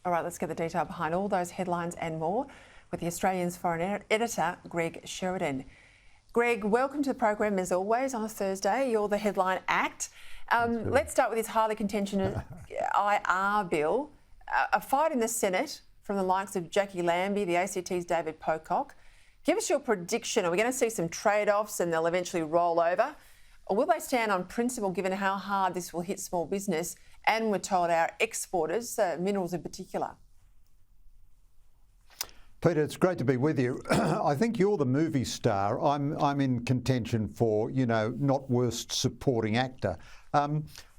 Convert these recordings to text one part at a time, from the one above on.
All right, let's get the detail behind all those headlines and more with the Australian's foreign editor, Gough Sheridan. Gough, welcome to the program as always on a Thursday. You're the headline act. Let's start with this highly contentious IR bill. A fight in the Senate from the likes of Jackie Lambie, the ACT's David Pocock. Give us your prediction. Are we going to see some trade-offs and they'll eventually roll over? Or will they stand on principle given how hard this will hit small business and we're told our exporters, minerals in particular? Peter, it's great to be with you. I think you're the movie star. I'm in contention for, not worst supporting actor.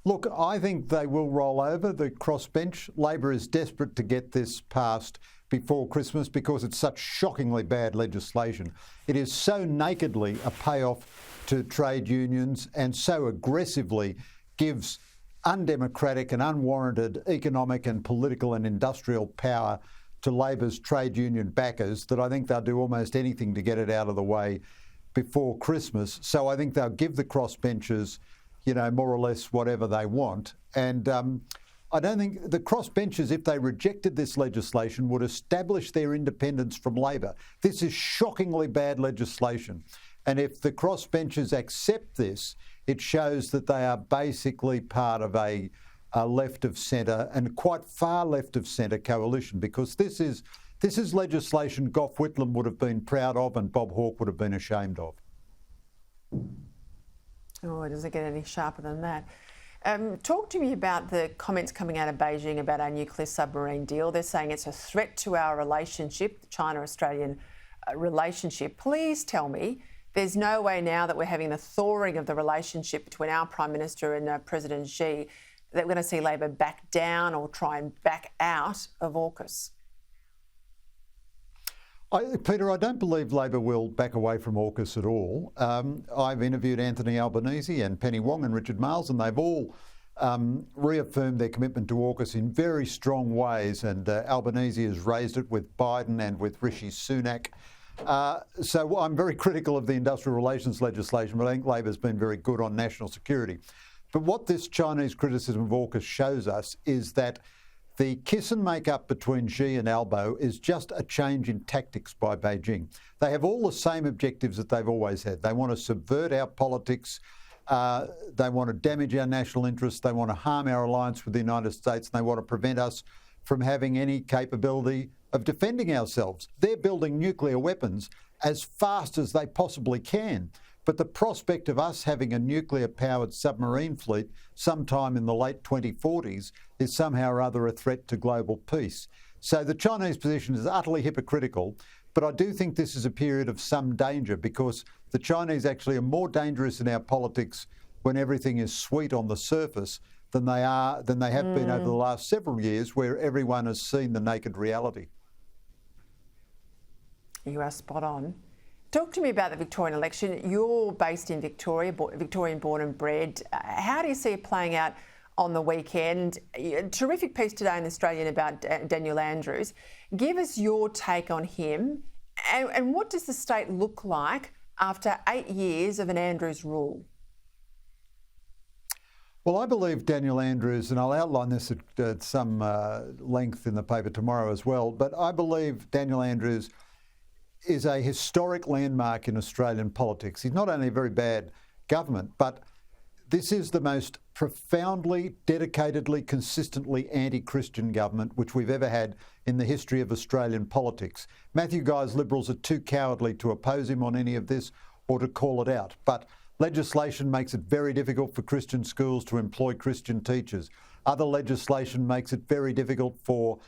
Look, I think they will roll over the crossbench. Labor is desperate to get this passed before Christmas because it's such shockingly bad legislation. It is so nakedly a payoff to trade unions and so aggressively gives undemocratic and unwarranted economic and political and industrial power to Labor's trade union backers that I think they'll do almost anything to get it out of the way before Christmas. So I think they'll give the crossbenchers, more or less whatever they want. And I don't think the crossbenchers, if they rejected this legislation, would establish their independence from Labor. This is shockingly bad legislation. And if the crossbenchers accept this, it shows that they are basically part of a left of centre and quite far left of centre coalition, because this is legislation Gough Whitlam would have been proud of and Bob Hawke would have been ashamed of. Oh, it doesn't get any sharper than that. Talk to me about the comments coming out of Beijing about our nuclear submarine deal. They're saying it's a threat to our relationship, the China-Australian relationship. Please tell me there's no way now that we're having the thawing of the relationship between our Prime Minister and President Xi that we're going to see Labor back down or try and back out of AUKUS. Peter, I don't believe Labor will back away from AUKUS at all. I've interviewed Anthony Albanese and Penny Wong and Richard Marles, and they've all reaffirmed their commitment to AUKUS in very strong ways, and Albanese has raised it with Biden and with Rishi Sunak. So I'm very critical of the industrial relations legislation, but I think Labor's been very good on national security. But what this Chinese criticism of AUKUS shows us is that the kiss and make up between Xi and Albo is just a change in tactics by Beijing. They have all the same objectives that they've always had. They want to subvert our politics. They want to damage our national interests. They want to harm our alliance with the United States. And they want to prevent us from having any capability of defending ourselves. They're building nuclear weapons as fast as they possibly can. But the prospect of us having a nuclear-powered submarine fleet sometime in the late 2040s is somehow or other a threat to global peace. So the Chinese position is utterly hypocritical, but I do think this is a period of some danger because the Chinese actually are more dangerous in our politics when everything is sweet on the surface than they have been over the last several years, where everyone has seen the naked reality. You are spot on. Talk to me about the Victorian election. You're based in Victoria, Victorian born and bred. How do you see it playing out on the weekend? A terrific piece today in The Australian about Daniel Andrews. Give us your take on him and what does the state look like after 8 years of an Andrews rule? Well, I believe Daniel Andrews, and I'll outline this at some length in the paper tomorrow as well, but I believe Daniel Andrews is a historic landmark in Australian politics. He's not only a very bad government, but this is the most profoundly, dedicatedly, consistently anti-Christian government which we've ever had in the history of Australian politics. Matthew Guy's Liberals are too cowardly to oppose him on any of this or to call it out. But legislation makes it very difficult for Christian schools to employ Christian teachers. Other legislation makes it very difficult for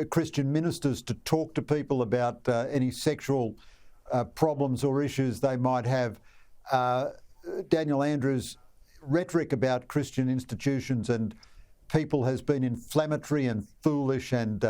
Christian ministers to talk to people about any sexual problems or issues they might have. Daniel Andrews' rhetoric about Christian institutions and people has been inflammatory and foolish and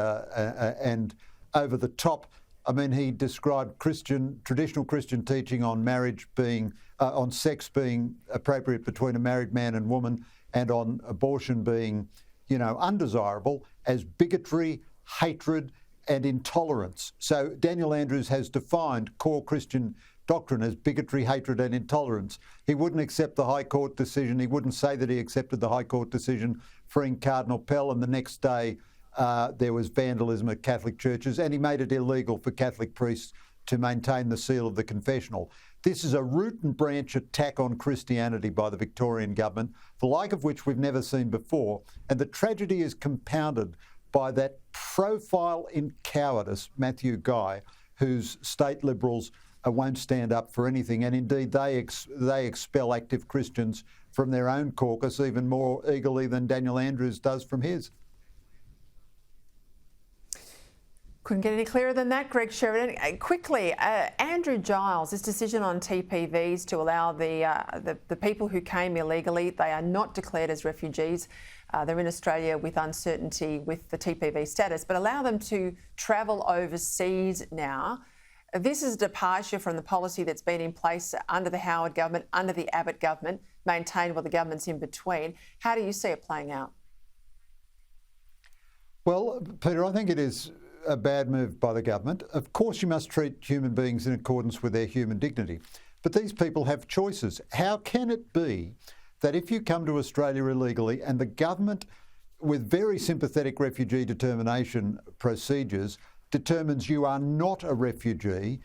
over the top. I mean, he described traditional Christian teaching on marriage being, on sex being appropriate between a married man and woman, and on abortion being, undesirable, as bigotry, hatred and intolerance. So Daniel Andrews has defined core Christian doctrine as bigotry, hatred and intolerance. He wouldn't accept the High Court decision. He wouldn't say that he accepted the High Court decision freeing Cardinal Pell, and the next day There was vandalism at Catholic churches, and he made it illegal for Catholic priests to maintain the seal of the confessional. This is a root and branch attack on Christianity by the Victorian government, the like of which we've never seen before. And the tragedy is compounded by that profile in cowardice, Matthew Guy, whose state Liberals won't stand up for anything. And indeed, they expel active Christians from their own caucus even more eagerly than Daniel Andrews does from his. Couldn't get any clearer than that, Greg Sheridan. Quickly, Andrew Giles, this decision on TPVs to allow the people who came illegally, they are not declared as refugees. They're in Australia with uncertainty with the TPV status, but allow them to travel overseas now. This is a departure from the policy that's been in place under the Howard government, under the Abbott government, maintained while the government's in between. How do you see it playing out? Well, Peter, I think it is a bad move by the government. Of course, you must treat human beings in accordance with their human dignity. But these people have choices. How can it be that if you come to Australia illegally and the government, with very sympathetic refugee determination procedures, determines you are not a refugee,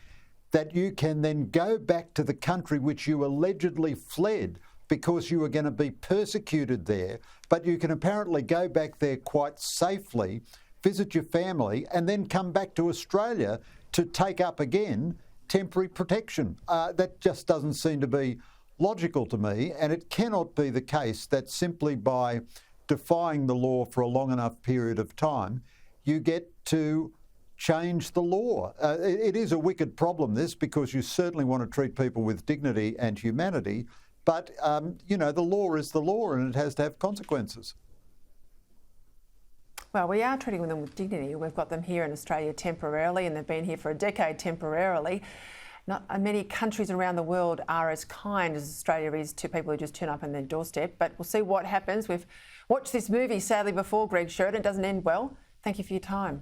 that you can then go back to the country which you allegedly fled because you were going to be persecuted there, but you can apparently go back there quite safely, visit your family, and then come back to Australia to take up again temporary protection. That just doesn't seem to be logical to me, and it cannot be the case that simply by defying the law for a long enough period of time, you get to change the law. It is a wicked problem, this, because you certainly want to treat people with dignity and humanity, but, the law is the law and it has to have consequences. Well, we are treating them with dignity. We've got them here in Australia temporarily, and they've been here for a decade temporarily. Not many countries around the world are as kind as Australia is to people who just turn up on their doorstep, but we'll see what happens. We've watched this movie, sadly, before, Greg Sheridan. It doesn't end well. Thank you for your time.